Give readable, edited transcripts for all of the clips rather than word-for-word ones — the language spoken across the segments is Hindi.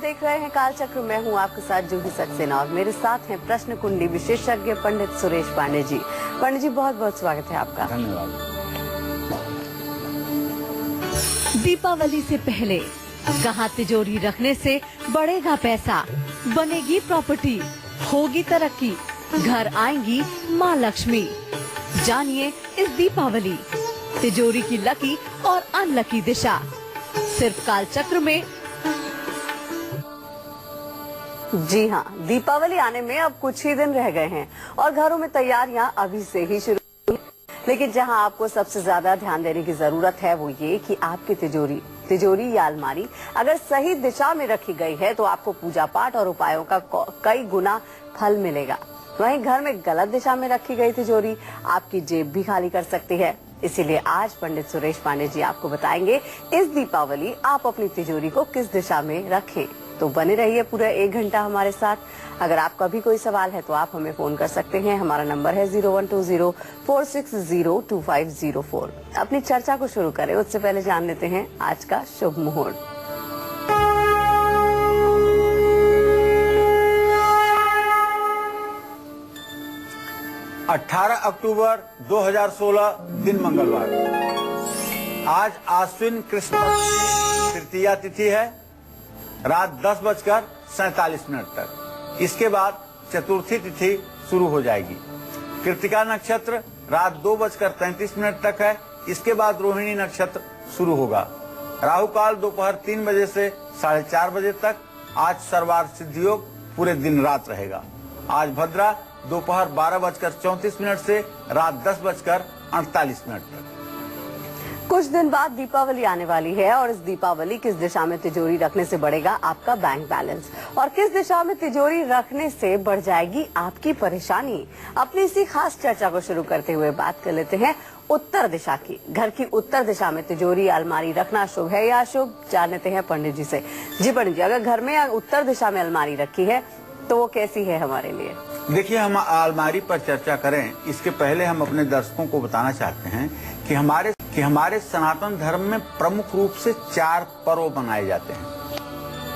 देख रहे हैं कालचक्र। मैं हूं आपके साथ जूही सक्सेना और मेरे साथ हैं प्रश्न कुंडी विशेषज्ञ पंडित सुरेश पांडे जी। पंडित जी, बहुत बहुत स्वागत है आपका। धन्यवाद। दीपावली से पहले कहाँ तिजोरी रखने से बढ़ेगा पैसा, बनेगी प्रॉपर्टी, होगी तरक्की, घर आएंगी माँ लक्ष्मी। जानिए इस दीपावली तिजोरी की लकी और अनलकी दिशा सिर्फ कालचक्र में। जी हाँ, दीपावली आने में अब कुछ ही दिन रह गए हैं और घरों में तैयारियां अभी से ही शुरू हुई। लेकिन जहां आपको सबसे ज्यादा ध्यान देने की जरूरत है वो ये कि आपकी तिजोरी या अलमारी अगर सही दिशा में रखी गई है तो आपको पूजा पाठ और उपायों का कई गुना फल मिलेगा। वहीं घर में गलत दिशा में रखी गई तिजोरी आपकी जेब भी खाली कर सकती है। इसीलिए आज पंडित सुरेश पांडे जी आपको बताएंगे इस दीपावली आप अपनी तिजोरी को किस दिशा में रखें। तो बने रहिए पूरा 1 घंटा हमारे साथ। अगर आपका भी कोई सवाल है तो आप हमें फोन कर सकते हैं। हमारा नंबर है 012046025004। अपनी चर्चा को शुरू करें उससे पहले जान लेते हैं आज का शुभ मुहूर्त। 18 अक्टूबर 2016 दिन मंगलवार। आज आश्विन कृष्ण पक्ष की तृतीया तिथि है, रात 10:47 तक। इसके बाद चतुर्थी तिथि शुरू हो जाएगी। कृतिका नक्षत्र रात 2:33 तक है। इसके बाद रोहिणी नक्षत्र शुरू होगा। राहु काल दोपहर 3 बजे से 4:30 बजे तक। आज सर्वार्थ सिद्धि योग पूरे दिन रात रहेगा। आज भद्रा दोपहर 12:34 से रात 10:48 तक। कुछ दिन बाद दीपावली आने वाली है और इस दीपावली किस दिशा में तिजोरी रखने से बढ़ेगा आपका बैंक बैलेंस और किस दिशा में तिजोरी रखने से बढ़ जाएगी आपकी परेशानी। अपनी इसी खास चर्चा को शुरू करते हुए बात कर लेते हैं उत्तर दिशा की। घर की उत्तर दिशा में तिजोरी अलमारी रखना शुभ है या अशुभ, जान लेते हैं पंडित जी से। जी पंडित जी, अगर घर में उत्तर दिशा में अलमारी रखी है तो वो कैसी है हमारे लिए? देखिए, हम अलमारी पर चर्चा करें इसके पहले हम अपने दर्शकों को बताना चाहते हैं कि हमारे सनातन धर्म में प्रमुख रूप से 4 पर्व मनाए जाते हैं।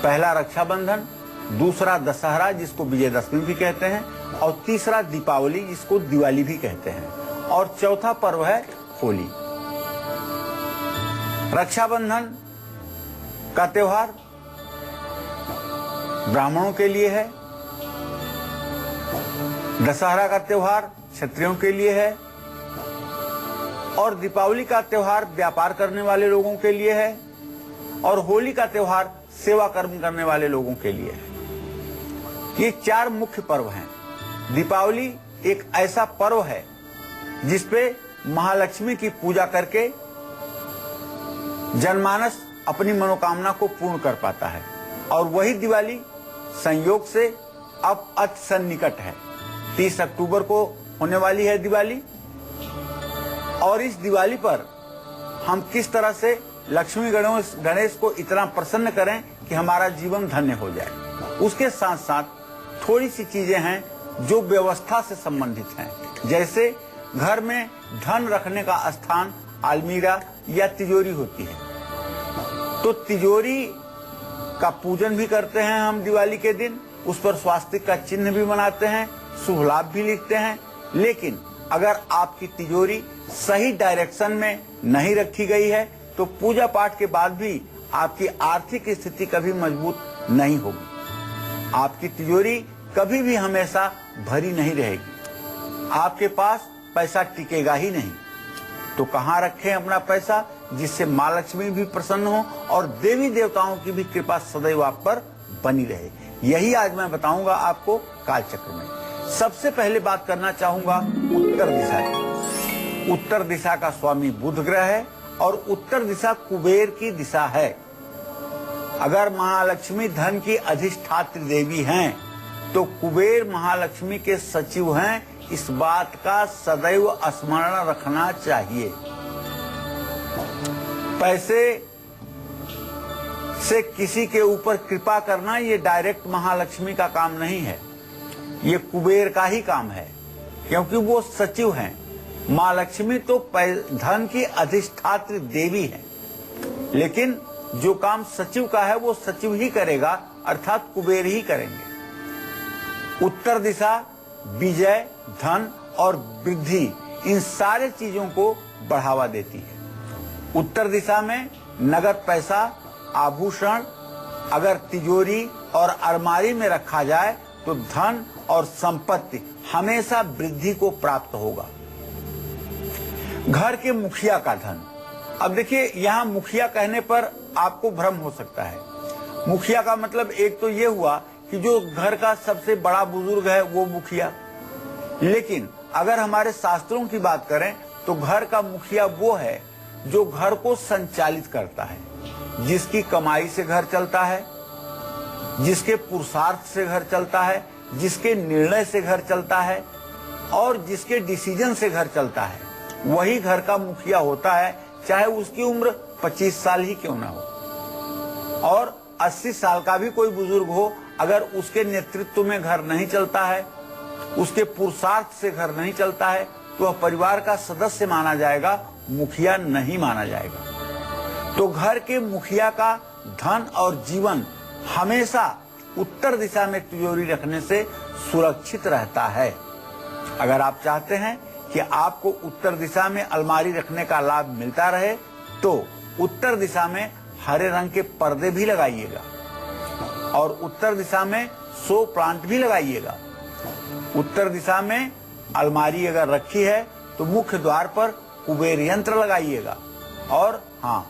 पहला रक्षाबंधन, दूसरा दशहरा जिसको विजयदशमी भी कहते हैं और तीसरा दीपावली जिसको दिवाली भी कहते हैं और चौथा पर्व है होली। रक्षाबंधन का त्योहार ब्राह्मणों के लिए है, दशहरा का त्योहार क्षत्रियों के लिए है और दीपावली का त्योहार व्यापार करने वाले लोगों के लिए है और होली का त्योहार सेवा कर्म करने वाले लोगों के लिए है। ये 4 मुख्य पर्व हैं। दीपावली एक ऐसा पर्व है जिसपे महालक्ष्मी की पूजा करके जनमानस अपनी मनोकामना को पूर्ण कर पाता है और वही दिवाली संयोग से अब अति सन्निकट है। 30 अक्टूबर को होने वाली है दिवाली और इस दिवाली पर हम किस तरह से लक्ष्मी गणेश को इतना प्रसन्न करें कि हमारा जीवन धन्य हो जाए। उसके साथ साथ थोड़ी सी चीजें हैं जो व्यवस्था से संबंधित हैं, जैसे घर में धन रखने का स्थान अलमीरा या तिजोरी होती है। तो तिजोरी का पूजन भी करते हैं हम दिवाली के दिन, उस पर स्वास्तिक का चिन्ह भी बनाते हैं, शुभ लाभ भी लिखते हैं। लेकिन अगर आपकी तिजोरी सही डायरेक्शन में नहीं रखी गई है तो पूजा पाठ के बाद भी आपकी आर्थिक स्थिति कभी मजबूत नहीं होगी। आपकी तिजोरी कभी भी हमेशा भरी नहीं रहेगी। आपके पास पैसा टिकेगा ही नहीं। तो कहाँ रखें अपना पैसा जिससे माँ लक्ष्मी भी प्रसन्न हो और देवी देवताओं की भी कृपा सदैव आप पर बनी रहे। यही आज मैं बताऊंगा आपको कालचक्र में। सबसे पहले बात करना चाहूंगा उत्तर दिशा की। उत्तर दिशा का स्वामी बुध ग्रह है और उत्तर दिशा कुबेर की दिशा है। अगर महालक्ष्मी धन की अधिष्ठात्री देवी हैं तो कुबेर महालक्ष्मी के सचिव हैं। इस बात का सदैव स्मरण रखना चाहिए। पैसे से किसी के ऊपर कृपा करना ये डायरेक्ट महालक्ष्मी का काम नहीं है, ये कुबेर का ही काम है, क्योंकि वो सचिव हैं। माँ लक्ष्मी तो धन की अधिष्ठात्री देवी है, लेकिन जो काम सचिव का है वो सचिव ही करेगा, अर्थात कुबेर ही करेंगे। उत्तर दिशा विजय, धन और वृद्धि इन सारे चीजों को बढ़ावा देती है। उत्तर दिशा में नगद पैसा, आभूषण अगर तिजोरी और अलमारी में रखा जाए तो धन और संपत्ति हमेशा वृद्धि को प्राप्त होगा। घर के मुखिया का धन। अब देखिए, यहाँ मुखिया कहने पर आपको भ्रम हो सकता है। मुखिया का मतलब एक तो ये हुआ कि जो घर का सबसे बड़ा बुजुर्ग है वो मुखिया, लेकिन अगर हमारे शास्त्रों की बात करें तो घर का मुखिया वो है जो घर को संचालित करता है, जिसकी कमाई से घर चलता है, जिसके पुरुषार्थ से घर चलता है, जिसके निर्णय से घर चलता है और जिसके डिसीजन से घर चलता है, वही घर का मुखिया होता है, चाहे उसकी उम्र 25 साल ही क्यों ना हो। और 80 साल का भी कोई बुजुर्ग हो, अगर उसके नेतृत्व में घर नहीं चलता है, उसके पुरुषार्थ से घर नहीं चलता है, तो वह परिवार का सदस्य माना जाएगा, मुखिया नहीं माना जाएगा। तो घर के मुखिया का धन और जीवन हमेशा उत्तर दिशा में तिजोरी रखने से सुरक्षित रहता है। अगर आप चाहते हैं कि आपको उत्तर दिशा में अलमारी रखने का लाभ मिलता रहे तो उत्तर दिशा में हरे रंग के पर्दे भी लगाइएगा और उत्तर दिशा में शो प्लांट भी लगाइएगा। उत्तर दिशा में अलमारी अगर रखी है तो मुख्य द्वार पर कुबेर यंत्र लगाइएगा। और हाँ,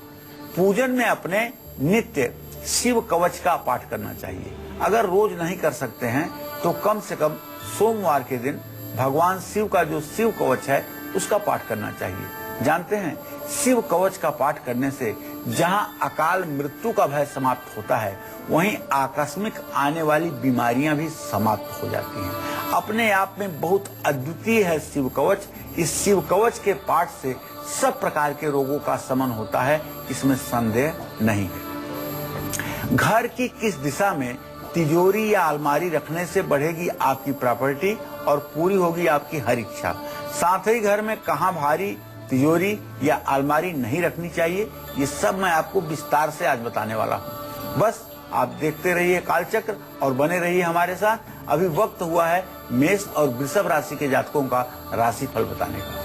पूजन में अपने नित्य शिव कवच का पाठ करना चाहिए। अगर रोज नहीं कर सकते हैं तो कम से कम सोमवार के दिन भगवान शिव का जो शिव कवच है उसका पाठ करना चाहिए। जानते हैं, शिव कवच का पाठ करने से जहां अकाल मृत्यु का भय समाप्त होता है, वहीं आकस्मिक आने वाली बीमारियां भी समाप्त हो जाती हैं। अपने आप में बहुत अद्वितीय है शिव कवच। इस शिव कवच के पाठ से सब प्रकार के रोगों का शमन होता है, इसमें संदेह नहीं है। घर की किस दिशा में तिजोरी या अलमारी रखने से बढ़ेगी आपकी प्रॉपर्टी और पूरी होगी आपकी हर इच्छा। साथ ही घर में कहां भारी तिजोरी या अलमारी नहीं रखनी चाहिए, ये सब मैं आपको विस्तार से आज बताने वाला हूं। बस आप देखते रहिए कालचक्र और बने रहिए हमारे साथ। अभी वक्त हुआ है मेष और वृषभ राशि के जातकों का राशिफल बताने का।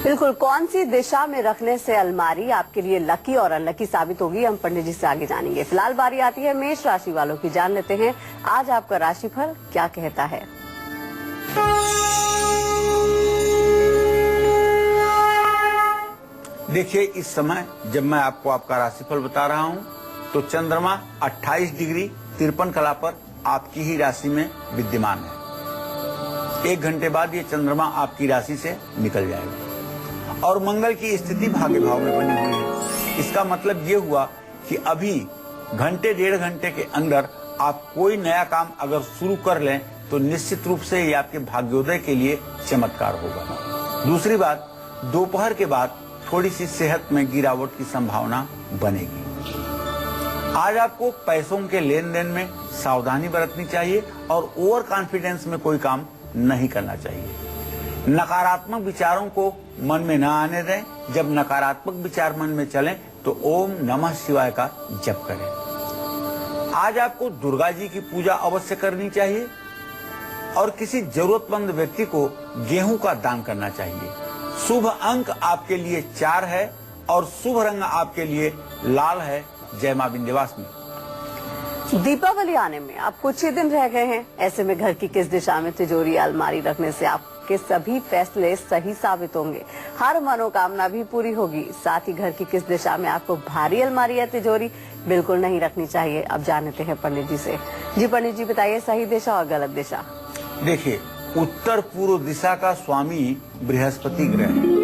बिल्कुल, कौन सी दिशा में रखने से अलमारी आपके लिए लकी और अनलकी साबित होगी, हम पंडित जी से आगे जानेंगे। फिलहाल बारी आती है मेष राशि वालों की। जान लेते हैं आज आपका राशिफल क्या कहता है। देखिए, इस समय जब मैं आपको आपका राशिफल बता रहा हूं तो चंद्रमा 28 डिग्री 53 कला पर आपकी ही राशि में विद्यमान है। 1 घंटे बाद ये चंद्रमा आपकी राशि से निकल जाएगा और मंगल की स्थिति भाग्य भाव में बनी हुई है। इसका मतलब ये हुआ कि अभी घंटे 1.5 घंटे के अंदर आप कोई नया काम अगर शुरू कर लें तो निश्चित रूप से ये आपके भाग्योदय के लिए चमत्कार होगा। दूसरी बात, दोपहर के बाद थोड़ी सी सेहत में गिरावट की संभावना बनेगी। आज आपको पैसों के लेन देन में सावधानी बरतनी चाहिए और ओवर कॉन्फिडेंस में कोई काम नहीं करना चाहिए। नकारात्मक विचारों को मन में न आने दें। जब नकारात्मक विचार मन में चलें तो ओम नमः शिवाय का जप करें। आज आपको दुर्गा जी की पूजा अवश्य करनी चाहिए और किसी जरूरतमंद व्यक्ति को गेहूं का दान करना चाहिए। शुभ अंक आपके लिए 4 है और शुभ रंग आपके लिए लाल है। जय मां विंध्यवासिनी। दीपावली आने में आप कुछ ही दिन रह गए हैं। ऐसे में घर की किस दिशा में तिजोरी अलमारी रखने से आपके सभी फैसले सही साबित होंगे, हर मनोकामना भी पूरी होगी। साथ ही घर की किस दिशा में आपको भारी अलमारी या तिजोरी बिल्कुल नहीं रखनी चाहिए, अब जानते हैं पंडित जी से। जी पंडित जी, बताइए सही दिशा और गलत दिशा। देखिए, उत्तर पूर्व दिशा का स्वामी बृहस्पति ग्रह है।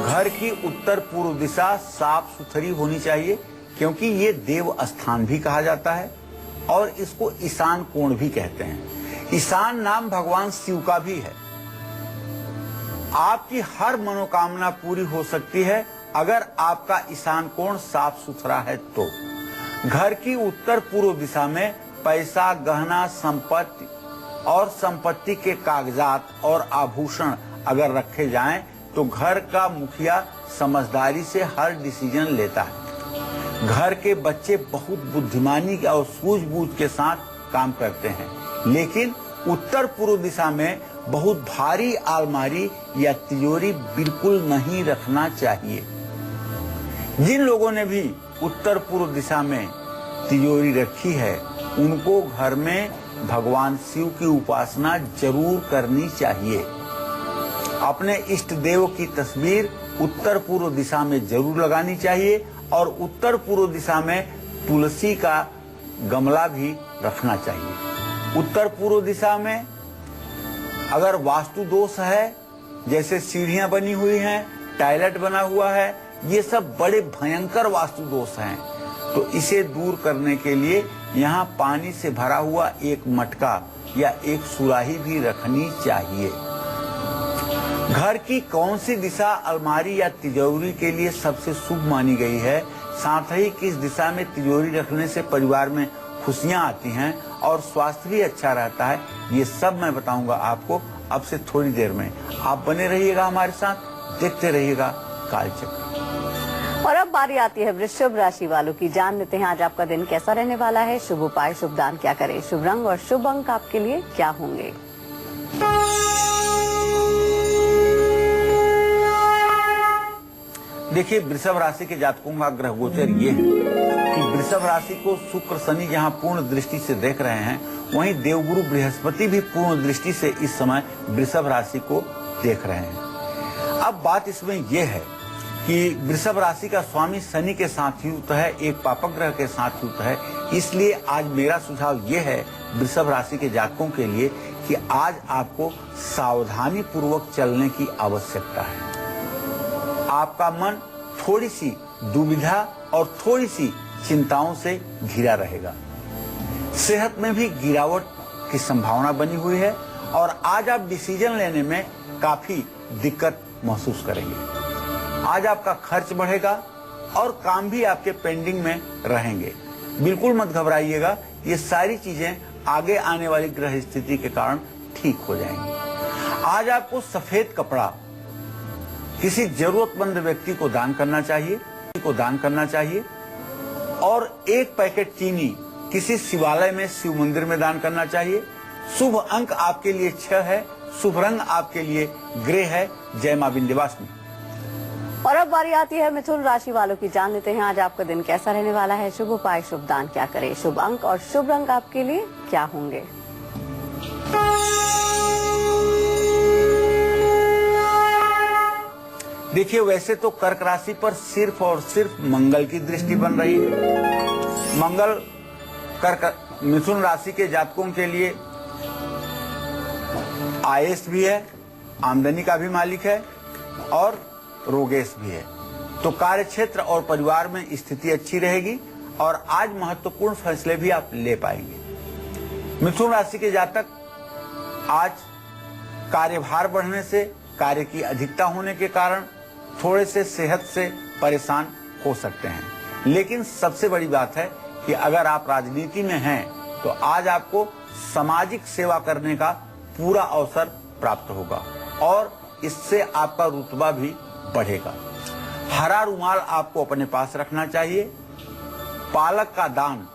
घर की उत्तर पूर्व दिशा साफ सुथरी होनी चाहिए क्योंकि ये देव स्थान भी कहा जाता है और इसको ईशान कोण भी कहते हैं। ईशान नाम भगवान शिव का भी है। आपकी हर मनोकामना पूरी हो सकती है अगर आपका ईशान कोण साफ सुथरा है तो। घर की उत्तर पूर्व दिशा में पैसा, गहना, संपत्ति और संपत्ति के कागजात और आभूषण अगर रखे जाएं तो घर का मुखिया समझदारी से हर डिसीजन लेता है। घर के बच्चे बहुत बुद्धिमानी और सूझबूझ के साथ काम करते हैं, लेकिन उत्तर पूर्व दिशा में बहुत भारी अलमारी या तिजोरी बिल्कुल नहीं रखना चाहिए। जिन लोगों ने भी उत्तर पूर्व दिशा में तिजोरी रखी है, उनको घर में भगवान शिव की उपासना जरूर करनी चाहिए। अपने इष्ट देव की तस्वीर उत्तर पूर्व दिशा में जरूर लगानी चाहिए और उत्तर पूर्व दिशा में तुलसी का गमला भी रखना चाहिए। उत्तर पूर्व दिशा में अगर वास्तु दोष है, जैसे सीढ़ियां बनी हुई हैं, टॉयलेट बना हुआ है, ये सब बड़े भयंकर वास्तु दोष हैं। तो इसे दूर करने के लिए यहाँ पानी से भरा हुआ एक मटका या एक सुराही भी रखनी चाहिए। घर की कौन सी दिशा अलमारी या तिजोरी के लिए सबसे शुभ मानी गई है, साथ ही किस दिशा में तिजोरी रखने से परिवार में खुशियां आती हैं और स्वास्थ्य भी अच्छा रहता है, ये सब मैं बताऊंगा आपको अब से थोड़ी देर में। आप बने रहिएगा हमारे साथ, देखते रहिएगा कालचक्र। और अब बारी आती है वृषभ राशि वालों की। जान लेते हैं आज आपका दिन कैसा रहने वाला है, शुभ उपाय, शुभ दान क्या करें, शुभ रंग और शुभ अंक आपके लिए क्या होंगे। देखिए, वृषभ राशि के जातकों का ग्रह गोचर ये है कि वृषभ राशि को शुक्र शनि जहां पूर्ण दृष्टि से देख रहे हैं, वहीं देवगुरु बृहस्पति भी पूर्ण दृष्टि से इस समय वृषभ राशि को देख रहे हैं। अब बात इसमें यह है कि वृषभ राशि का स्वामी शनि के साथ युक्त है, एक पापक ग्रह के साथ युक्त है। इसलिए आज मेरा सुझाव ये है वृषभ राशि के जातकों के लिए कि आज आपको सावधानी पूर्वक चलने की आवश्यकता है। आपका मन थोड़ी सी दुविधा और थोड़ी सी चिंताओं से घिरा रहेगा। सेहत में भी गिरावट की संभावना बनी हुई है और आज आप डिसीजन लेने में काफी दिक्कत महसूस करेंगे। आज आपका खर्च बढ़ेगा और काम भी आपके पेंडिंग में रहेंगे। बिल्कुल मत घबराइएगा, ये सारी चीजें आगे आने वाली ग्रह स्थिति के कारण ठीक हो जाएंगी। आज आपको सफेद कपड़ा किसी जरूरतमंद व्यक्ति को दान करना चाहिए और एक पैकेट चीनी किसी शिवालय में, शिव मंदिर में दान करना चाहिए। शुभ अंक आपके लिए 6 है, शुभ रंग आपके लिए ग्रे है। जय मां विंध्यवासिनी। और अब बारी आती है मिथुन राशि वालों की। जान लेते हैं आज आपका दिन कैसा रहने वाला है, शुभ उपाय, शुभ दान क्या करें, शुभ अंक और शुभ रंग आपके लिए क्या होंगे। देखिए, वैसे तो कर्क राशि पर सिर्फ और सिर्फ मंगल की दृष्टि बन रही है। मंगल कर्क मिथुन राशि के जातकों के लिए आयेश भी है, आमदनी का भी मालिक है और रोगेश भी है। तो कार्य क्षेत्र और परिवार में स्थिति अच्छी रहेगी और आज महत्वपूर्ण फैसले भी आप ले पाएंगे। मिथुन राशि के जातक आज कार्यभार बढ़ने से, कार्य की अधिकता होने के कारण थोड़े से सेहत से परेशान हो सकते हैं, लेकिन सबसे बड़ी बात है कि अगर आप राजनीति में हैं तो आज आपको सामाजिक सेवा करने का पूरा अवसर प्राप्त होगा और इससे आपका रुतबा भी बढ़ेगा। हरा रुमाल आपको अपने पास रखना चाहिए, पालक का दान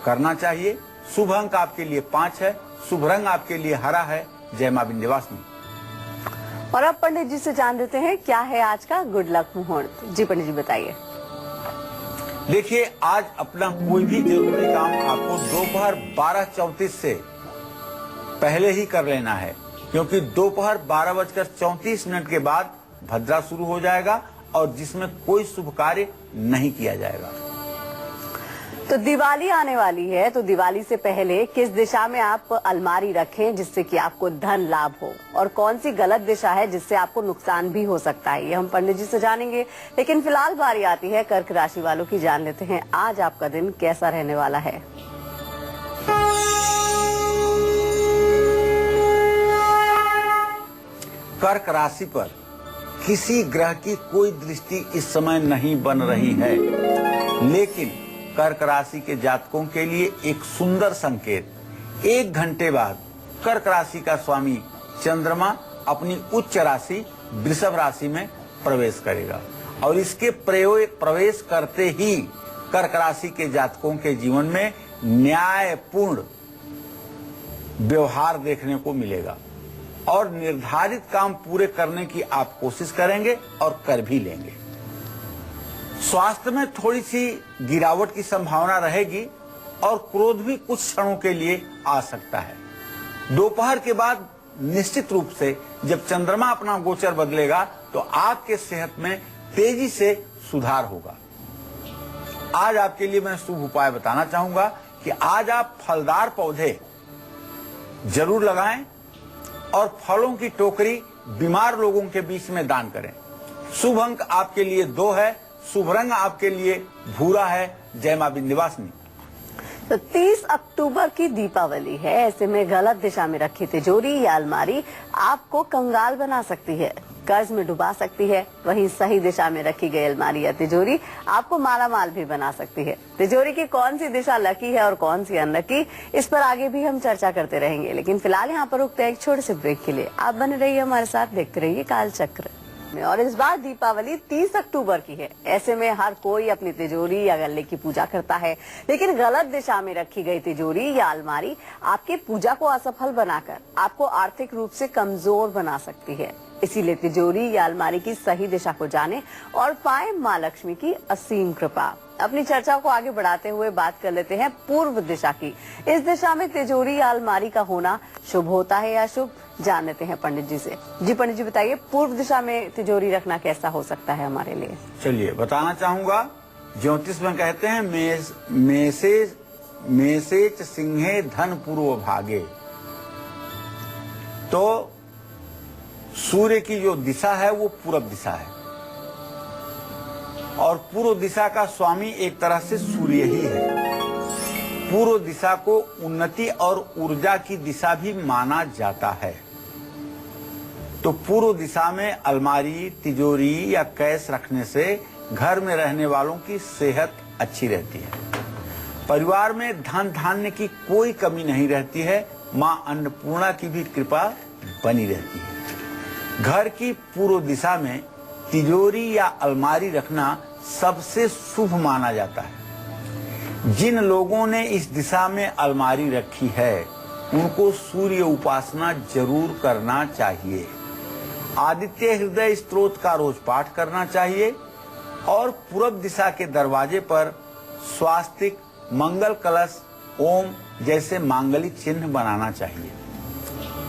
करना चाहिए। शुभ अंक आपके लिए 5 है, शुभ रंग आपके लिए हरा है। जय मां विंध्यवासिनी। और अब पंडित जी से जान लेते हैं क्या है आज का गुड लक मुहूर्त। जी पंडित जी बताइए। देखिए, आज अपना कोई भी जरूरी काम आपको दोपहर 12:34 से पहले ही कर लेना है, क्योंकि दोपहर 12:34 के बाद भद्रा शुरू हो जाएगा और जिसमें कोई शुभ कार्य नहीं किया जाएगा। तो दिवाली आने वाली है, तो दिवाली से पहले किस दिशा में आप अलमारी रखें जिससे कि आपको धन लाभ हो, और कौन सी गलत दिशा है जिससे आपको नुकसान भी हो सकता है, ये हम पंडित जी से जानेंगे। लेकिन फिलहाल बारी आती है कर्क राशि वालों की। जान लेते हैं आज आपका दिन कैसा रहने वाला है। कर्क राशि पर किसी ग्रह की कोई दृष्टि इस समय नहीं बन रही है, लेकिन कर्क राशि के जातकों के लिए एक सुंदर संकेत, 1 घंटे बाद कर्क राशि का स्वामी चंद्रमा अपनी उच्च राशि वृषभ राशि में प्रवेश करेगा और इसके प्रवेश करते ही कर्क राशि के जातकों के जीवन में न्यायपूर्ण व्यवहार देखने को मिलेगा और निर्धारित काम पूरे करने की आप कोशिश करेंगे और कर भी लेंगे। स्वास्थ्य में थोड़ी सी गिरावट की संभावना रहेगी और क्रोध भी कुछ क्षणों के लिए आ सकता है। दोपहर के बाद निश्चित रूप से जब चंद्रमा अपना गोचर बदलेगा तो आपके सेहत में तेजी से सुधार होगा। आज आपके लिए मैं शुभ उपाय बताना चाहूंगा कि आज आप फलदार पौधे जरूर लगाएं और फलों की टोकरी बीमार लोगों के बीच में दान करें। शुभ अंक आपके लिए 2 है, शुभ रंग आपके लिए भूरा है। जय मां विंध्यवासिनी। तो 30 अक्टूबर की दीपावली है, ऐसे में गलत दिशा में रखी तिजोरी या अलमारी आपको कंगाल बना सकती है, कर्ज में डुबा सकती है। वहीं सही दिशा में रखी गई अलमारी या तिजोरी आपको मालामाल भी बना सकती है। तिजोरी की कौन सी दिशा लकी है और कौन सी अनलकी, इस पर आगे भी हम चर्चा करते रहेंगे, लेकिन फिलहाल यहाँ पर रुकते हैं एक छोटे से ब्रेक के लिए। आप बने रहिए हमारे साथ, देखते रहिए कालचक्र। और इस बार दीपावली 30 अक्टूबर की है, ऐसे में हर कोई अपनी तिजोरी या गल्ले की पूजा करता है, लेकिन गलत दिशा में रखी गई तिजोरी या अलमारी आपकी पूजा को असफल बनाकर आपको आर्थिक रूप से कमजोर बना सकती है। इसीलिए तिजोरी या अलमारी की सही दिशा को जाने और पाए मां लक्ष्मी की असीम कृपा। अपनी चर्चा को आगे बढ़ाते हुए बात कर लेते हैं पूर्व दिशा की। इस दिशा में तिजोरी या अलमारी का होना शुभ होता है या शुभ, जान लेते हैं पंडित जी से। जी पंडित जी बताइए, पूर्व दिशा में तिजोरी रखना कैसा हो सकता है हमारे लिए? चलिए बताना चाहूंगा। ज्योतिष में कहते हैं मेषेच सिंहे धन पूर्व भागे। तो सूर्य की जो दिशा है वो पूर्व दिशा है और पूर्व दिशा का स्वामी एक तरह से सूर्य ही है। पूर्व दिशा को उन्नति और ऊर्जा की दिशा भी माना जाता है। तो पूर्व दिशा में अलमारी, तिजोरी या कैश रखने से घर में रहने वालों की सेहत अच्छी रहती है, परिवार में धन धान्य की कोई कमी नहीं रहती है, मां अन्नपूर्णा की भी कृपा बनी रहती है। घर की पूर्व दिशा में तिजोरी या अलमारी रखना सबसे शुभ माना जाता है। जिन लोगों ने इस दिशा में अलमारी रखी है उनको सूर्य उपासना जरूर करना चाहिए, आदित्य हृदय स्तोत्र का रोज पाठ करना चाहिए और पूर्व दिशा के दरवाजे पर स्वास्तिक, मंगल कलश, ओम जैसे मांगलिक चिन्ह बनाना चाहिए।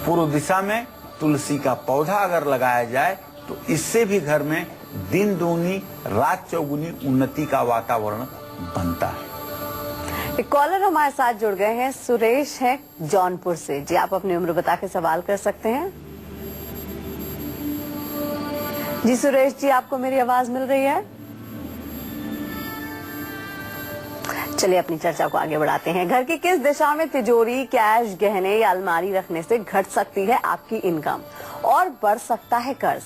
पूर्व दिशा में तुलसी का पौधा अगर लगाया जाए तो इससे भी घर में दिन दूनी रात चौगुनी उन्नति का वातावरण बनता है। एक कॉलर हमारे साथ जुड़ गए हैं, सुरेश हैं जौनपुर से। जी आप अपनी उम्र बता के सवाल कर सकते हैं। जी सुरेश जी, आपको मेरी आवाज मिल रही है? चलिए अपनी चर्चा को आगे बढ़ाते हैं। घर की किस दिशा में तिजोरी, कैश, गहने या अलमारी रखने से घट सकती है आपकी इनकम और बढ़ सकता है कर्ज?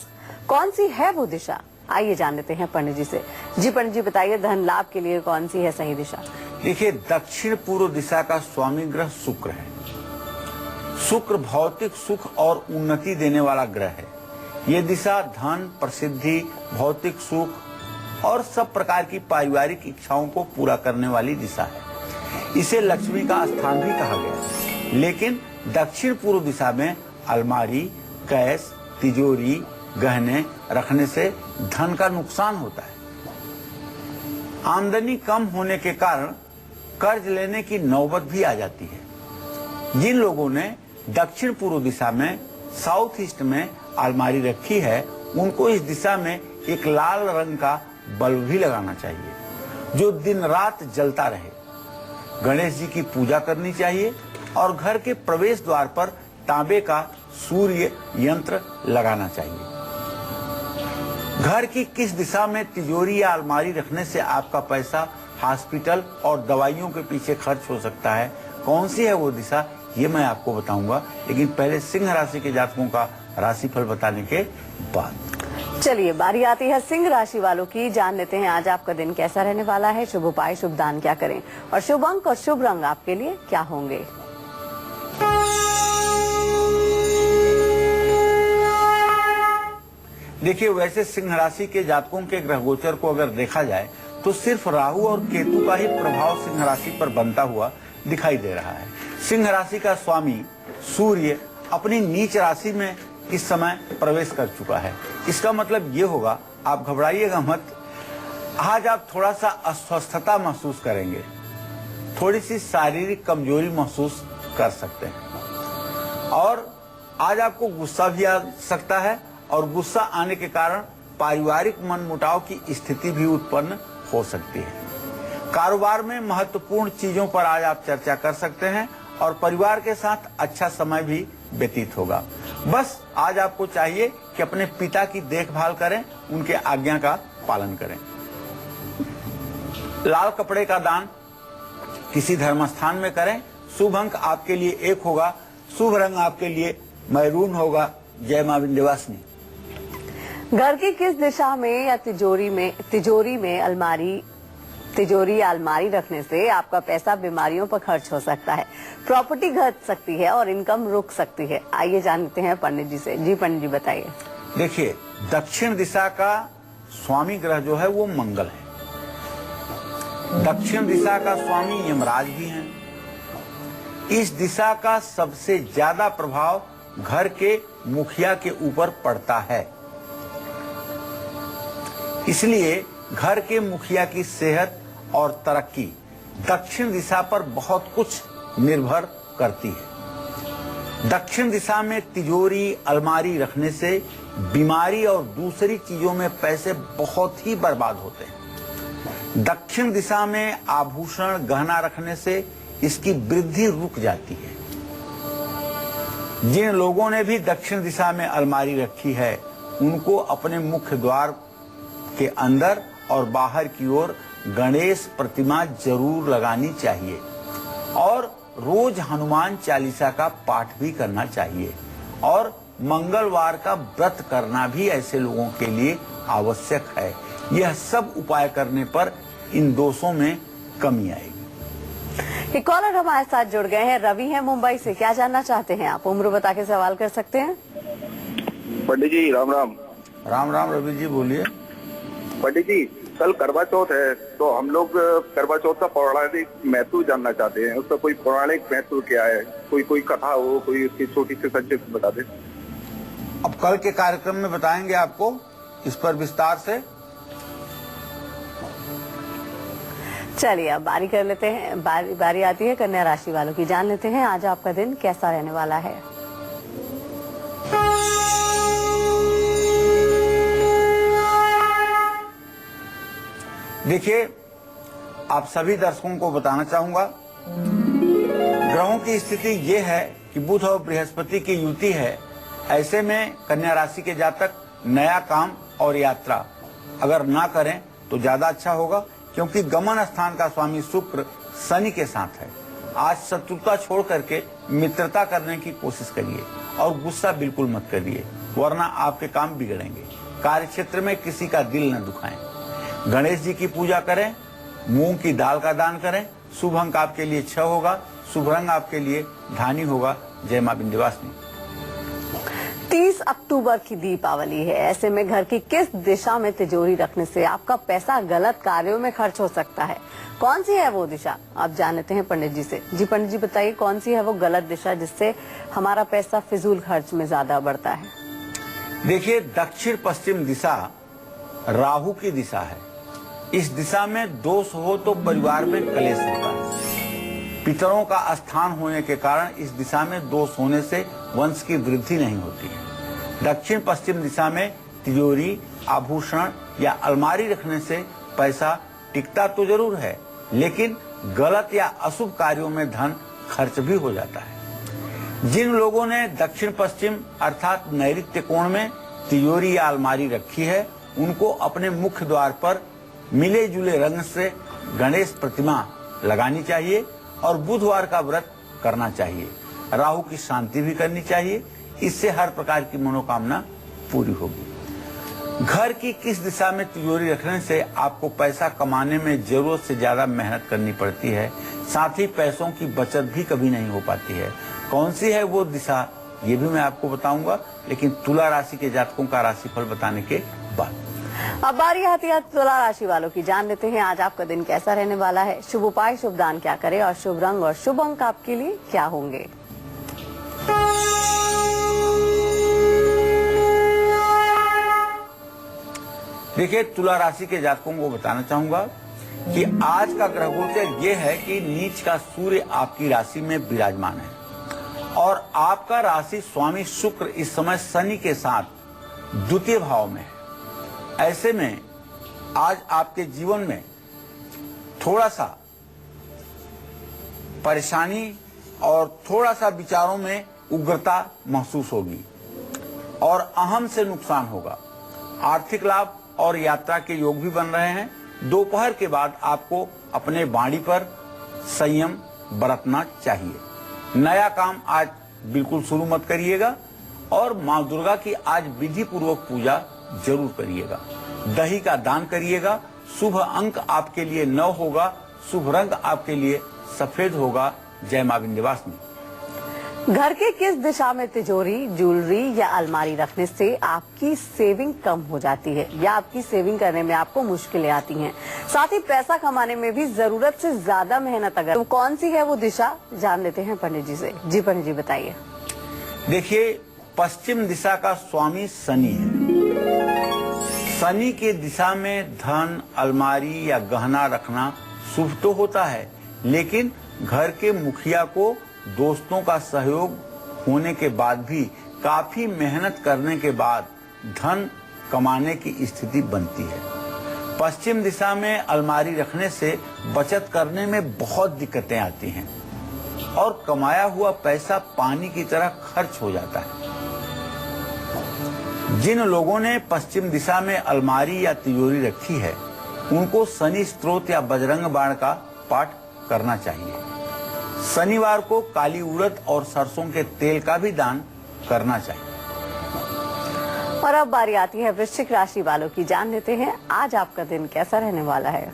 कौन सी है वो दिशा, आइए जान लेते हैं पंडित जी से। जी पंडित जी बताइए, धन लाभ के लिए कौन सी है सही दिशा? देखिए, दक्षिण पूर्व दिशा का स्वामी ग्रह शुक्र है। शुक्र भौतिक सुख और उन्नति देने वाला ग्रह है। ये दिशा धन, प्रसिद्धि, भौतिक सुख और सब प्रकार की पारिवारिक इच्छाओं को पूरा करने वाली दिशा है। इसे लक्ष्मी का स्थान भी कहा गया है। लेकिन दक्षिण पूर्व दिशा में अलमारी, कैश, तिजोरी, गहने रखने से धन का नुकसान होता है। आमदनी कम होने के कारण कर्ज लेने की नौबत भी आ जाती है। जिन लोगों ने दक्षिण पूर्व दिशा में, साउथ ईस्ट में अलमारी रखी है उनको इस दिशा में एक लाल रंग का बल्ब भी लगाना चाहिए जो दिन रात जलता रहे। गणेश जी की पूजा करनी चाहिए और घर के प्रवेश द्वार पर तांबे का सूर्य यंत्र लगाना चाहिए। घर की किस दिशा में तिजोरी या अलमारी रखने से आपका पैसा हॉस्पिटल और दवाइयों के पीछे खर्च हो सकता है, कौन सी है वो दिशा, ये मैं आपको बताऊंगा, लेकिन पहले सिंह राशि के जातकों का राशिफल बताने के बाद। चलिए बारी आती है सिंह राशि वालों की, जान लेते हैं आज आपका दिन कैसा रहने वाला है, शुभ उपाय, शुभ दान क्या करें और शुभ अंक और शुभ रंग आपके लिए क्या होंगे। देखिए, वैसे सिंह राशि के जातकों के ग्रह गोचर को अगर देखा जाए तो सिर्फ राहु और केतु का ही प्रभाव सिंह राशि पर बनता हुआ दिखाई दे रहा है। सिंह राशि का स्वामी सूर्य अपनी नीच राशि में इस समय प्रवेश कर चुका है। इसका मतलब ये होगा, आप घबराइएगा मत, आज आप थोड़ा सा अस्वस्थता महसूस करेंगे, थोड़ी सी शारीरिक कमजोरी महसूस कर सकते हैं और आज आपको गुस्सा भी आ सकता है और गुस्सा आने के कारण पारिवारिक मनमुटाव की स्थिति भी उत्पन्न हो सकती है। कारोबार में महत्वपूर्ण चीजों पर आज आप चर्चा कर सकते हैं और परिवार के साथ अच्छा समय भी व्यतीत होगा। बस आज आपको चाहिए कि अपने पिता की देखभाल करें, उनके आज्ञा का पालन करें। लाल कपड़े का दान किसी धर्म स्थान में करें। शुभ अंक आपके लिए 1 होगा, शुभ रंग आपके लिए मैरून होगा। जय मां विंध्यवासिनी। घर की किस दिशा में या तिजोरी या अलमारी रखने से आपका पैसा बीमारियों पर खर्च हो सकता है, प्रॉपर्टी घट सकती है और इनकम रुक सकती है? आइए जानते हैं पंडित जी से। जी पंडित जी बताइए। देखिए, दक्षिण दिशा का स्वामी ग्रह जो है वो मंगल है। दक्षिण दिशा का स्वामी यमराज भी हैं। इस दिशा का सबसे ज्यादा प्रभाव घर के मुखिया के ऊपर पड़ता है, इसलिए घर के मुखिया की सेहत और तरक्की दक्षिण दिशा पर बहुत कुछ निर्भर करती है। दक्षिण दिशा में तिजोरी अलमारी रखने से बीमारी और दूसरी चीजों में पैसे बहुत ही बर्बाद होते हैं। दक्षिण दिशा में आभूषण गहना रखने से इसकी वृद्धि रुक जाती है। जिन लोगों ने भी दक्षिण दिशा में अलमारी रखी है उनको अपने मुख्य द्वार के अंदर और बाहर की ओर गणेश प्रतिमा जरूर लगानी चाहिए और रोज हनुमान चालीसा का पाठ भी करना चाहिए और मंगलवार का व्रत करना भी ऐसे लोगों के लिए आवश्यक है। यह सब उपाय करने पर इन दोषों में कमी आएगी। एक कॉलर हमारे साथ जुड़ गए हैं, रवि है मुंबई से। क्या जानना चाहते हैं आप? उम्र बता के सवाल कर सकते हैं। पंडित जी राम राम। राम राम रवि जी, बोलिए। पंडित जी, कल करवा चौथ है तो हम लोग करवा चौथ का पौराणिक महत्व जानना चाहते हैं। उसका कोई पौराणिक महत्व क्या है? कोई कथा हो, कोई उसकी छोटी सी संक्षिप्त बता दे। अब कल के कार्यक्रम में बताएंगे आपको इस पर विस्तार से। चलिए अब बारी कर लेते हैं, बारी आती है कन्या राशि वालों की। जान लेते हैं आज आपका दिन कैसा रहने वाला है। देखिए, आप सभी दर्शकों को बताना चाहूंगा, ग्रहों की स्थिति ये है कि बुध और बृहस्पति की युति है। ऐसे में कन्या राशि के जातक नया काम और यात्रा अगर ना करें तो ज्यादा अच्छा होगा, क्योंकि गमन स्थान का स्वामी शुक्र शनि के साथ है। आज शत्रुता छोड़ करके मित्रता करने की कोशिश करिए और गुस्सा बिल्कुल मत करिए, वरना आपके काम बिगड़ेंगे। कार्य क्षेत्र में किसी का दिल न दुखाएं। गणेश जी की पूजा करें, मूंग की दाल का दान करें। शुभ अंक आपके लिए 6 होगा, शुभ रंग आपके लिए धानी होगा। जय मां विंध्यवासिनी। 30 अक्टूबर की दीपावली है, ऐसे में घर की किस दिशा में तिजोरी रखने से आपका पैसा गलत कार्यों में खर्च हो सकता है? कौन सी है वो दिशा? आप जान लेते हैं पंडित जी से। जी पंडित जी बताइए, कौन सी है वो गलत दिशा जिससे हमारा पैसा फिजूल खर्च में ज्यादा बढ़ता है? देखिए, दक्षिण पश्चिम दिशा राहु की दिशा है। इस दिशा में दोष हो तो परिवार में कलेश होता है। पितरों का स्थान होने के कारण इस दिशा में दोष होने से वंश की वृद्धि नहीं होती है। दक्षिण पश्चिम दिशा में तिजोरी, आभूषण या अलमारी रखने से पैसा टिकता तो जरूर है, लेकिन गलत या अशुभ कार्यों में धन खर्च भी हो जाता है। जिन लोगों ने दक्षिण पश्चिम अर्थात नैऋत्य कोण में तिजोरी या अलमारी रखी है उनको अपने मुख्य द्वार पर मिले जुले रंग से गणेश प्रतिमा लगानी चाहिए और बुधवार का व्रत करना चाहिए। राहु की शांति भी करनी चाहिए, इससे हर प्रकार की मनोकामना पूरी होगी। घर की किस दिशा में तिजोरी रखने से आपको पैसा कमाने में जरूरत से ज्यादा मेहनत करनी पड़ती है, साथ ही पैसों की बचत भी कभी नहीं हो पाती है। कौन सी है वो दिशा ये भी मैं आपको बताऊंगा, लेकिन तुला राशि के जातकों का राशिफल बताने के बाद। अब बारी आती है तुला राशि वालों की। जान लेते हैं आज आपका दिन कैसा रहने वाला है, शुभ उपाय, शुभ दान क्या करें और शुभ रंग और शुभ अंक आपके लिए क्या होंगे। देखिए, तुला राशि के जातकों को बताना चाहूंगा कि आज का ग्रह गोचर ये है कि नीच का सूर्य आपकी राशि में विराजमान है और आपका राशि स्वामी शुक्र इस समय शनि के साथ द्वितीय भाव में है। ऐसे में आज आपके जीवन में थोड़ा सा परेशानी और थोड़ा सा विचारों में उग्रता महसूस होगी और अहम से नुकसान होगा। आर्थिक लाभ और यात्रा के योग भी बन रहे हैं। दोपहर के बाद आपको अपने वाणी पर संयम बरतना चाहिए। नया काम आज बिल्कुल शुरू मत करिएगा और मां दुर्गा की आज विधि पूर्वक पूजा जरूर करिएगा। दही का दान करिएगा। शुभ अंक आपके लिए 9 होगा। शुभ रंग आपके लिए सफेद होगा। जय मां विंध्यवासिनी। घर के किस दिशा में तिजोरी, ज्वेलरी या अलमारी रखने से आपकी सेविंग कम हो जाती है या आपकी सेविंग करने में आपको मुश्किलें आती हैं, साथ ही पैसा कमाने में भी जरूरत से ज्यादा मेहनत अगर तो कौन सी है वो दिशा, जान लेते हैं पंडित जी से। जी पंडित जी बताइए। देखिए, पश्चिम दिशा का स्वामी शनि है। शनि के दिशा में धन, अलमारी या गहना रखना शुभ तो होता है, लेकिन घर के मुखिया को दोस्तों का सहयोग होने के बाद भी काफी मेहनत करने के बाद धन कमाने की स्थिति बनती है। पश्चिम दिशा में अलमारी रखने से बचत करने में बहुत दिक्कतें आती हैं और कमाया हुआ पैसा पानी की तरह खर्च हो जाता है। जिन लोगों ने पश्चिम दिशा में अलमारी या तिजोरी रखी है, उनको शनि स्तोत्र या बजरंग बाण का पाठ करना चाहिए। शनिवार को काली उड़द और सरसों के तेल का भी दान करना चाहिए। और अब बारी आती है वृश्चिक राशि वालों की। जान लेते हैं आज आपका दिन कैसा रहने वाला है।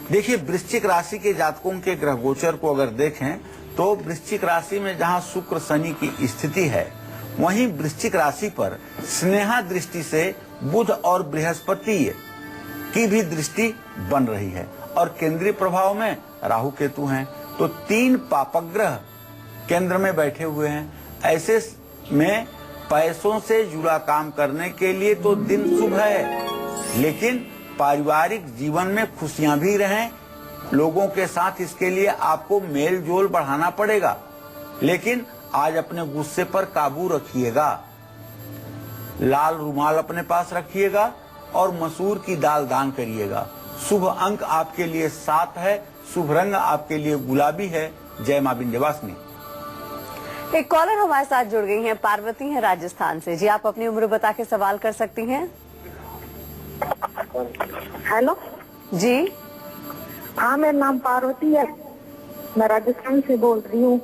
देखिए, वृश्चिक राशि के जातकों के ग्रह गोचर को अगर देखें तो वृश्चिक राशि में जहां शुक्र शनि की स्थिति है, वहीं वृश्चिक राशि पर स्नेहा दृष्टि से बुध और बृहस्पति की भी दृष्टि बन रही है और केंद्रीय प्रभाव में राहु केतु हैं, तो 3 पापग्रह केंद्र में बैठे हुए हैं। ऐसे में पैसों से जुड़ा काम करने के लिए तो दिन शुभ है, लेकिन पारिवारिक जीवन में खुशियां भी रहें लोगों के साथ, इसके लिए आपको मेल जोल बढ़ाना पड़ेगा। लेकिन आज अपने गुस्से पर काबू रखिएगा। लाल रुमाल अपने पास रखिएगा और मसूर की दाल दान करिएगा। शुभ अंक आपके लिए 7 है। शुभ रंग आपके लिए गुलाबी है। जय मां विंध्यवासिनी। एक कॉलर हमारे साथ जुड़ गई हैं, पार्वती हैं राजस्थान से। जी, आप अपनी उम्र बता के सवाल कर सकती हैं। हेलो जी। हाँ, मेरा नाम पार्वती है, मैं राजस्थान से बोल रही हूँ।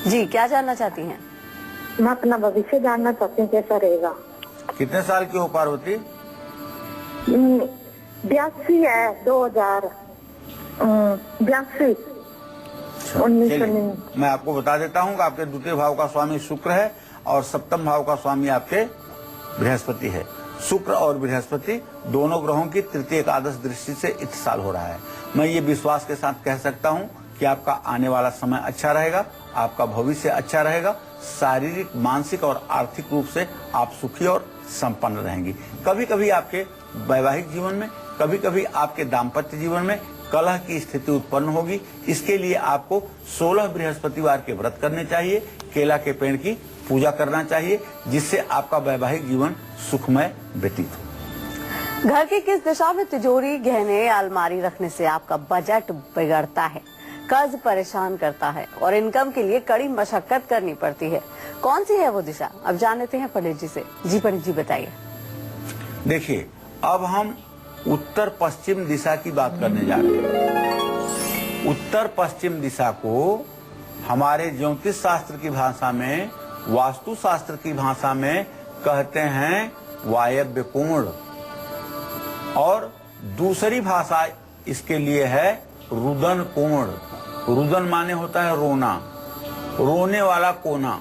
जी, क्या जानना चाहती हैं? मैं अपना भविष्य जानना चाहती हूँ, कैसा रहेगा। कितने साल की हो पार्वती? 82 है, 2082। चलिए, मैं आपको बता देता हूँ कि आपके द्वितीय भाव का स्वामी शुक्र है और सप्तम भाव का स्वामी आपके बृहस्पति है। शुक्र और बृहस्पति दोनों ग्रहों की तृतीय एकादश दृष्टि से इत्तिसाल हो रहा है। मैं ये विश्वास के साथ कह सकता हूँ कि आपका आने वाला समय अच्छा रहेगा, आपका भविष्य अच्छा रहेगा। शारीरिक, मानसिक और आर्थिक रूप से आप सुखी और संपन्न रहेंगी। कभी कभी आपके वैवाहिक जीवन में, कभी कभी आपके दाम्पत्य जीवन में कलह की स्थिति उत्पन्न होगी। इसके लिए आपको 16 बृहस्पतिवार के व्रत करने चाहिए, केला के पेड़ की पूजा करना चाहिए, जिससे आपका वैवाहिक जीवन सुखमय व्यतीत हो। घर की किस दिशा में तिजोरी, गहने, अलमारी रखने से आपका बजट बिगड़ता है, कर्ज परेशान करता है और इनकम के लिए कड़ी मशक्कत करनी पड़ती है? कौन सी है वो दिशा, अब जान लेते हैं पंडित जी से। जी पंडित जी बताइए। देखिए, अब हम उत्तर पश्चिम दिशा की बात करने जा रहे हैं। उत्तर पश्चिम दिशा को हमारे ज्योतिष शास्त्र की भाषा में, वास्तु शास्त्र की भाषा में कहते हैं वायव्य कोण, और दूसरी भाषा इसके लिए है रुदन कोण। रुदन माने होता है रोना, रोने वाला कोना,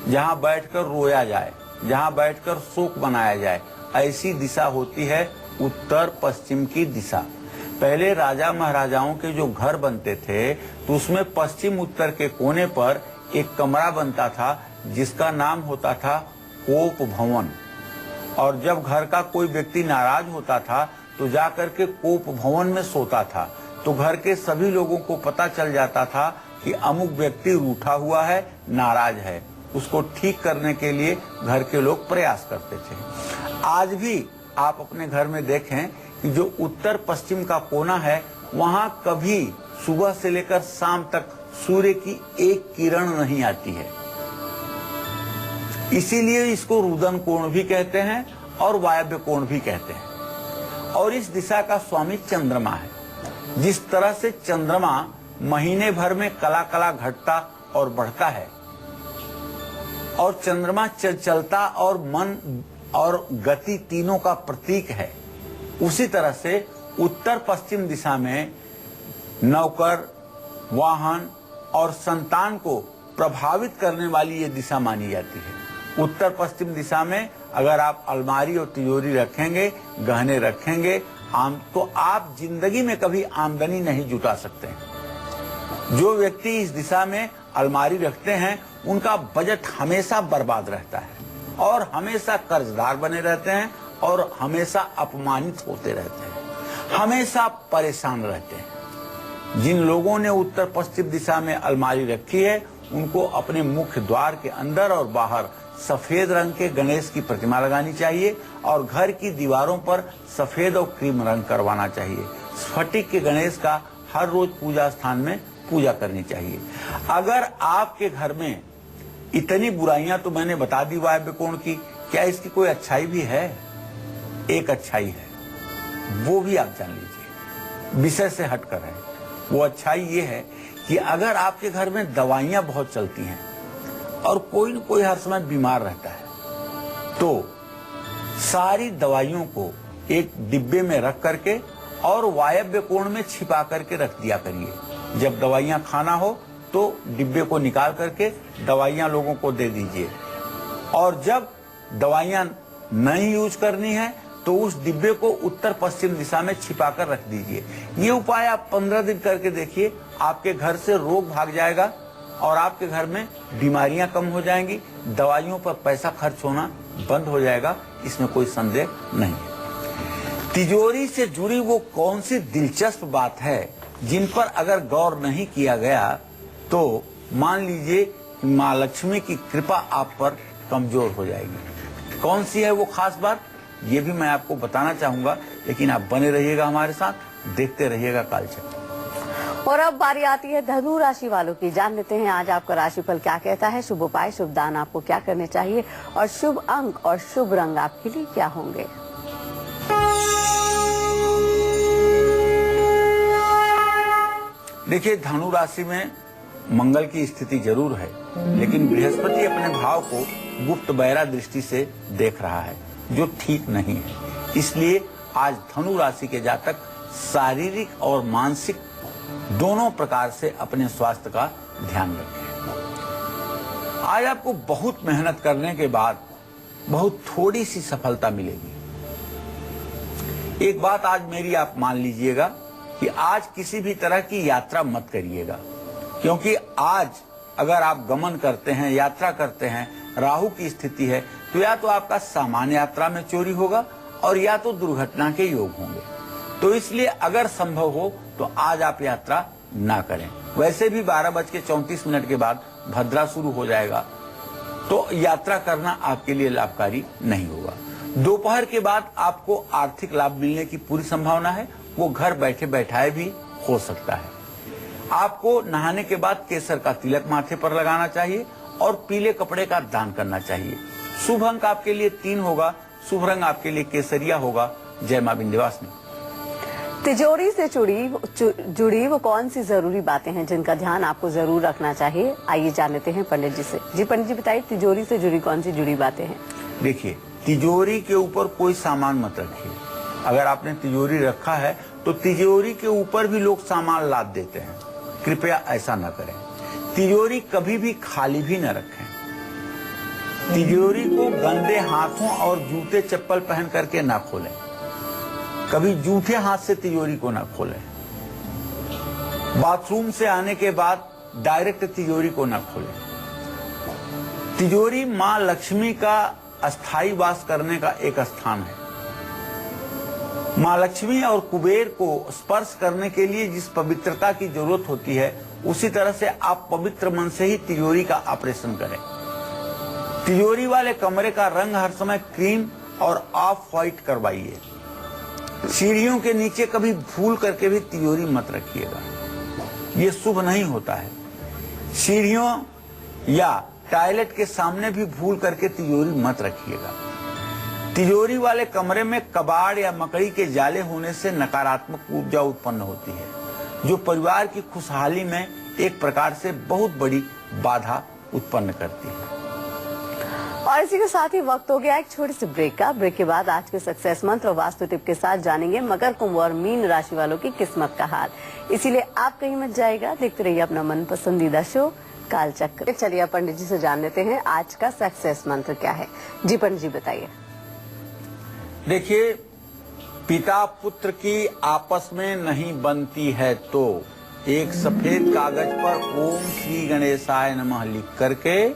जहां बैठकर रोया जाए, जहां बैठकर शोक मनाया जाए, ऐसी दिशा होती है उत्तर पश्चिम की दिशा। पहले राजा महाराजाओं के जो घर बनते थे तो उसमें पश्चिम उत्तर के कोने पर एक कमरा बनता था जिसका नाम होता था कोप भवन। और जब घर का कोई व्यक्ति नाराज होता था तो जाकर के कोप भवन में सोता था, तो घर के सभी लोगों को पता चल जाता था कि अमुक व्यक्ति रूठा हुआ है, नाराज है। उसको ठीक करने के लिए घर के लोग प्रयास करते थे। आज भी आप अपने घर में देखें कि जो उत्तर पश्चिम का कोना है वहां कभी सुबह से लेकर शाम तक सूर्य की एक किरण नहीं आती है। इसीलिए इसको रुदन कोण भी कहते हैं और वायव्य कोण भी कहते हैं। और इस दिशा का स्वामी चंद्रमा है। जिस तरह से चंद्रमा महीने भर में कला कला घटता और बढ़ता है और चंद्रमा चलता और मन और गति तीनों का प्रतीक है, उसी तरह से उत्तर पश्चिम दिशा में नौकर, वाहन और संतान को प्रभावित करने वाली ये दिशा मानी जाती है। उत्तर पश्चिम दिशा में अगर आप अलमारी और तिजोरी रखेंगे, गहने रखेंगे, तो आप जिंदगी में कभी आमदनी नहीं जुटा सकते हैं। जो व्यक्ति इस दिशा में अलमारी रखते हैं उनका बजट हमेशा बर्बाद रहता है और हमेशा कर्जदार बने रहते हैं और हमेशा अपमानित होते रहते हैं, हमेशा परेशान रहते हैं। जिन लोगों ने उत्तर पश्चिम दिशा में अलमारी रखी है उनको अपने मुख्य द्वार के अंदर और बाहर सफेद रंग के गणेश की प्रतिमा लगानी चाहिए और घर की दीवारों पर सफेद और क्रीम रंग करवाना चाहिए। स्फटिक के गणेश का हर रोज पूजा स्थान में पूजा करनी चाहिए। अगर आपके घर में इतनी बुराइयां तो मैंने बता दी वायव्य कोण की, क्या इसकी कोई अच्छाई भी है? एक अच्छाई है, वो भी आप जान लीजिए, विषय से हटकर है। वो अच्छाई ये है कि अगर आपके घर में दवाइयां बहुत चलती हैं और कोई न कोई हर समय बीमार रहता है तो सारी दवाइयों को एक डिब्बे में रख करके और वायव्य कोण में छिपा करके रख दिया करिए। जब दवाइयां खाना हो तो डिब्बे को निकाल करके दवाइयां लोगों को दे दीजिए और जब दवाइयां नहीं यूज करनी है तो उस डिब्बे को उत्तर पश्चिम दिशा में छिपा कर रख दीजिए। ये उपाय आप 15 दिन करके देखिए, आपके घर से रोग भाग जाएगा और आपके घर में बीमारियां कम हो जाएंगी, दवाइयों पर पैसा खर्च होना बंद हो जाएगा, इसमें कोई संदेह नहीं है। तिजोरी से जुड़ी वो कौन सी दिलचस्प बात है जिन पर अगर गौर नहीं किया गया तो मान लीजिए माँ लक्ष्मी की कृपा आप पर कमजोर हो जाएगी। कौन सी है वो खास बात, ये भी मैं आपको बताना चाहूंगा, लेकिन आप बने रहिएगा हमारे साथ, देखते रहिएगा कालचक्र। और अब बारी आती है धनु राशि वालों की। जान लेते हैं आज आपका राशिफल क्या कहता है, शुभ उपाय, शुभ दान आपको क्या करने चाहिए और शुभ अंक और शुभ रंग आपके लिए क्या होंगे। देखिए, धनु राशि में मंगल की स्थिति जरूर है, लेकिन बृहस्पति अपने भाव को गुप्त बैरा दृष्टि से देख रहा है जो ठीक नहीं है। इसलिए आज धनु राशि के जातक शारीरिक और मानसिक दोनों प्रकार से अपने स्वास्थ्य का ध्यान रखें। आज आपको बहुत मेहनत करने के बाद बहुत थोड़ी सी सफलता मिलेगी। एक बात आज मेरी आप मान लीजिएगा कि आज किसी भी तरह की यात्रा मत करिएगा, क्योंकि आज अगर आप गमन करते हैं, यात्रा करते हैं, राहु की स्थिति है, तो या तो आपका सामान्य यात्रा में चोरी होगा और या तो दुर्घटना के योग होंगे। तो इसलिए अगर संभव हो तो आज आप यात्रा ना करें। वैसे भी 12:34 के बाद भद्रा शुरू हो जाएगा, तो यात्रा करना आपके लिए लाभकारी नहीं होगा। दोपहर के बाद आपको आर्थिक लाभ मिलने की पूरी संभावना है, वो घर बैठे बैठाए भी हो सकता है। आपको नहाने के बाद केसर का तिलक माथे पर लगाना चाहिए और पीले कपड़े का दान करना चाहिए। शुभ अंक आपके लिए 3 होगा, शुभ रंग आपके लिए केसरिया होगा। जय मां विंध्यवासिनी। तिजोरी से जुड़ी वो कौन सी जरूरी बातें हैं जिनका ध्यान आपको जरूर रखना चाहिए, आइए जान लेते हैं पंडित जी से। जी पंडित जी बताइए, तिजोरी से जुड़ी कौन सी जुड़ी बातें हैं। देखिए, तिजोरी के ऊपर कोई सामान मत रखिए। अगर आपने तिजोरी रखा है तो तिजोरी के ऊपर भी लोग सामान लाद देते हैं, कृपया ऐसा न करें। तिजोरी कभी भी खाली भी न रखें। तिजोरी को गंदे हाथों और जूते चप्पल पहन करके ना खोलें। कभी जूठे हाथ से तिजोरी को ना खोलें। बाथरूम से आने के बाद डायरेक्ट तिजोरी को ना खोलें। तिजोरी मां लक्ष्मी का अस्थायी वास करने का एक स्थान है। मां लक्ष्मी और कुबेर को स्पर्श करने के लिए जिस पवित्रता की जरूरत होती है, उसी तरह से आप पवित्र मन से ही तिजोरी का ऑपरेशन करें। तिजोरी वाले कमरे का रंग हर समय क्रीम और ऑफ व्हाइट करवाइए। सीढ़ियों के नीचे कभी भूल करके भी तिजोरी मत रखिएगा, ये शुभ नहीं होता है। सीढ़ियों या टॉयलेट के सामने भी भूल करके तिजोरी मत रखिएगा। तिजोरी वाले कमरे में कबाड़ या मकड़ी के जाले होने से नकारात्मक ऊर्जा उत्पन्न होती है, जो परिवार की खुशहाली में एक प्रकार से बहुत बड़ी बाधा उत्पन्न करती है। और इसी के साथ ही वक्त हो गया एक छोटे से ब्रेक का। ब्रेक के बाद आज के सक्सेस मंत्र और वास्तु टिप के साथ जानेंगे मकर, कुंभ और मीन राशि वालों की किस्मत का हाल। इसीलिए आप कहीं मत जाएगा, देखते रहिए अपना मन पसंदीदा शो कालचक्र। चलिए पंडित जी से जान लेते हैं आज का सक्सेस मंत्र क्या है। जी पंडित जी बताइए। देखिए, पिता पुत्र की आपस में नहीं बनती है तो एक सफेद कागज पर ओम श्री गणेशाय नमः लिख करके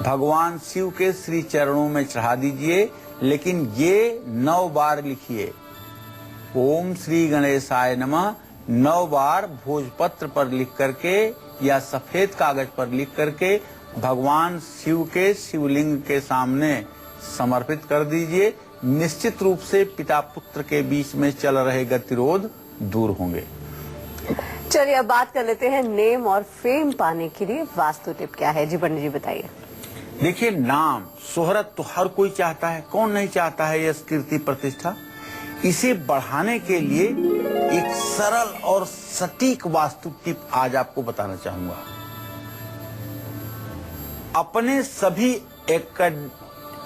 भगवान शिव के श्री चरणों में चढ़ा दीजिए। लेकिन ये 9 बार लिखिए। ओम श्री गणेशाय नमः 9 बार भोजपत्र पर लिख करके या सफेद कागज पर लिख करके भगवान शिव के शिवलिंग के सामने समर्पित कर दीजिए। निश्चित रूप से पिता पुत्र के बीच में चल रहे गतिरोध दूर होंगे। चलिए अब बात कर लेते हैं नेम और फेम पाने के लिए वास्तु टिप क्या है। जी पंडित जी बताइए। देखिए, नाम शोहरत तो हर कोई चाहता है, कौन नहीं चाहता है यश कीर्ति प्रतिष्ठा। इसे बढ़ाने के लिए एक सरल और सटीक वास्तु टिप आज आपको बताना चाहूंगा। अपने सभी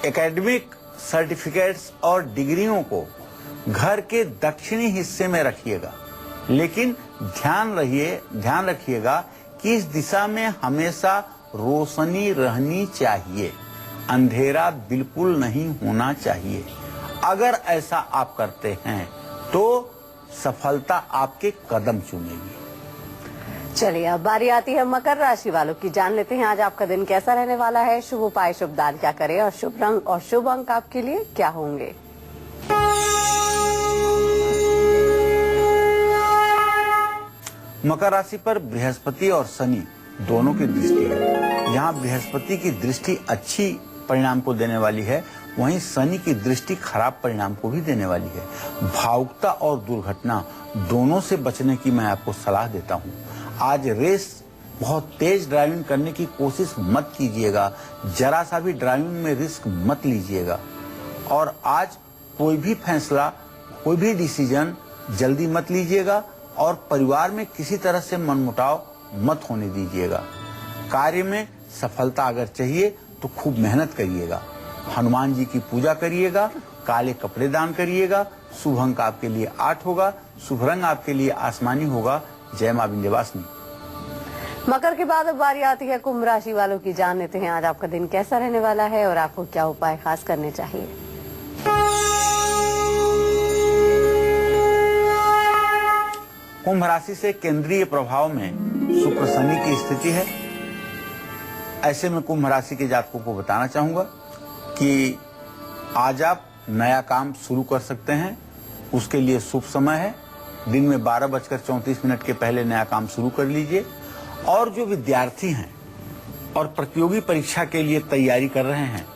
एकेडमिक सर्टिफिकेट्स और डिग्रियों को घर के दक्षिणी हिस्से में रखिएगा, लेकिन ध्यान रखिएगा कि इस दिशा में हमेशा रोशनी रहनी चाहिए, अंधेरा बिल्कुल नहीं होना चाहिए। अगर ऐसा आप करते हैं तो सफलता आपके कदम चूमेगी। चलिए अब बारी आती है मकर राशि वालों की। जान लेते हैं आज आपका दिन कैसा रहने वाला है। शुभ उपाय, शुभ दान क्या करें और शुभ रंग और शुभ अंक आपके लिए क्या होंगे। मकर राशि पर बृहस्पति और शनि दोनों की दृष्टि है। यहाँ बृहस्पति की दृष्टि अच्छी परिणाम को देने वाली है, वहीं शनि की दृष्टि खराब परिणाम को भी देने वाली है। भावुकता और दुर्घटना दोनों से बचने की मैं आपको सलाह देता हूँ। आज रेस बहुत तेज ड्राइविंग करने की कोशिश मत कीजिएगा, जरा सा भी ड्राइविंग में रिस्क मत लीजिएगा। और आज कोई भी फैसला, कोई भी डिसीजन जल्दी मत लीजिएगा और परिवार में किसी तरह से मनमुटाव मत होने दीजिएगा। कार्य में सफलता अगर चाहिए तो खूब मेहनत करिएगा। हनुमान जी की पूजा करिएगा, काले कपड़े दान करिएगा। शुभ अंक आपके लिए 8 होगा, शुभ रंग आपके लिए आसमानी होगा। जय मां विंध्यवासिनी। मकर के बाद अब बारी आती है कुंभ राशि वालों की। जान लेते हैं आज आपका दिन कैसा रहने वाला है और आपको क्या उपाय खास करने चाहिए। कुंभ राशि से केंद्रीय प्रभाव में शुक्र शनि की स्थिति है। ऐसे में कुंभ राशि के जातकों को बताना चाहूंगा कि आज आप नया काम शुरू कर सकते हैं, उसके लिए शुभ समय है। दिन में 12:34 के पहले नया काम शुरू कर लीजिए। और जो विद्यार्थी हैं और प्रतियोगी परीक्षा के लिए तैयारी कर रहे हैं,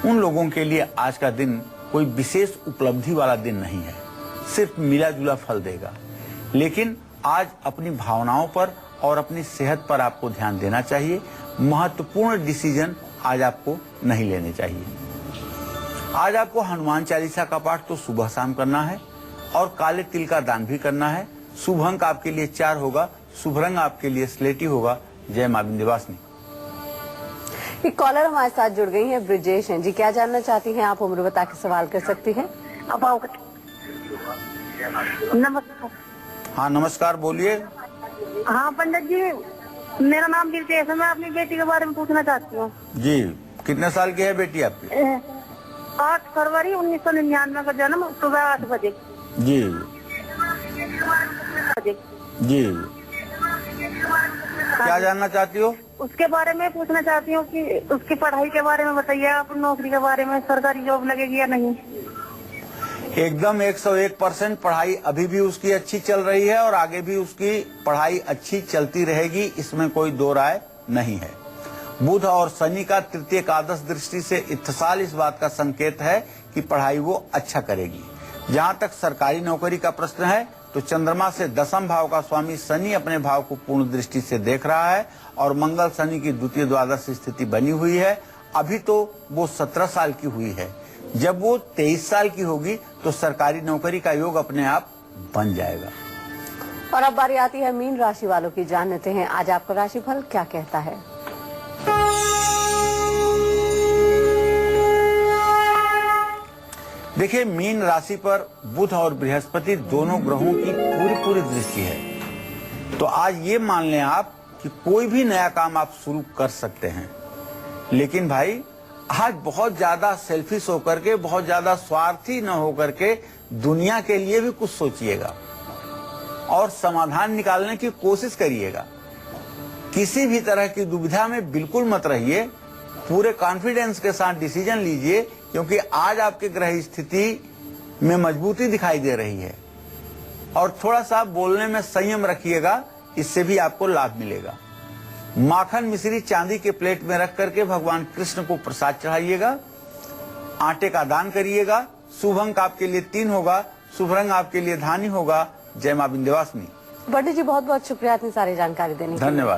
उन लोगों के लिए आज का दिन कोई विशेष उपलब्धि वाला दिन नहीं है, सिर्फ मिला जुला फल देगा। लेकिन आज अपनी भावनाओं पर और अपनी सेहत पर आपको ध्यान देना चाहिए। महत्वपूर्ण डिसीजन आज आपको नहीं लेने चाहिए। आज आपको हनुमान चालीसा का पाठ तो सुबह शाम करना है और काले तिल का दान भी करना है। शुभ अंक आपके लिए 4 होगा, शुभ रंग आपके लिए स्लेटी होगा। जय मां विंध्यवासिनी। एक कॉलर हमारे साथ जुड़ गई है, ब्रिजेश हैं जी। क्या जानना चाहती हैं आप? उम्र बता के सवाल कर सकती हैं। नमस्कार। हाँ नमस्कार, बोलिए। हाँ पंडित जी, मेरा नाम दिलतेज है। मैं अपनी बेटी के बारे में पूछना चाहती हूँ। जी, कितने साल की है बेटी आपकी? 8 फरवरी 1999 का जन्म, सुबह 8 बजे। जी जी, क्या जानना चाहती हो? उसके बारे में पूछना चाहती हूँ कि उसकी पढ़ाई के बारे में बताइए आप, नौकरी के बारे में, सरकारी जॉब लगेगी या नहीं। एकदम 101% पढ़ाई अभी भी उसकी अच्छी चल रही है और आगे भी उसकी पढ़ाई अच्छी चलती रहेगी, इसमें कोई दो राय नहीं है। बुध और शनि का तृतीय एकादश दृष्टि से इत्तिसाल इस बात का संकेत है कि पढ़ाई वो अच्छा करेगी। जहाँ तक सरकारी नौकरी का प्रश्न है तो चंद्रमा से दशम भाव का स्वामी शनि अपने भाव को पूर्ण दृष्टि से देख रहा है और मंगल शनि की द्वितीय द्वादश स्थिति बनी हुई है। अभी तो वो 17 साल की हुई है, जब वो 23 साल की होगी तो सरकारी नौकरी का योग अपने आप बन जाएगा। और अब बारी आती है मीन राशि वालों की। जान लेते हैं आज आपका राशिफल क्या कहता है। देखिए, मीन राशि पर बुध और बृहस्पति दोनों ग्रहों की पूरी दृष्टि है, तो आज ये मान लें आप कि कोई भी नया काम आप शुरू कर सकते हैं। लेकिन भाई, आज बहुत ज्यादा सेल्फिश होकर के, बहुत ज्यादा स्वार्थी न होकर के दुनिया के लिए भी कुछ सोचिएगा और समाधान निकालने की कोशिश करिएगा। किसी भी तरह की दुविधा में बिल्कुल मत रहिए, पूरे कॉन्फिडेंस के साथ डिसीजन लीजिए, क्योंकि आज आपके ग्रह स्थिति में मजबूती दिखाई दे रही है। और थोड़ा सा बोलने में संयम रखिएगा, इससे भी आपको लाभ मिलेगा। माखन मिश्री चांदी के प्लेट में रख करके भगवान कृष्ण को प्रसाद चढ़ाइएगा। आटे का दान करिएगा। शुभ अंक आपके लिए 3 होगा, शुभ रंग आपके लिए धानी होगा। जय मां विंध्यवासिनी। बड्डी जी, बहुत बहुत शुक्रिया इतनी सारी जानकारी देने के लिए। धन्यवाद।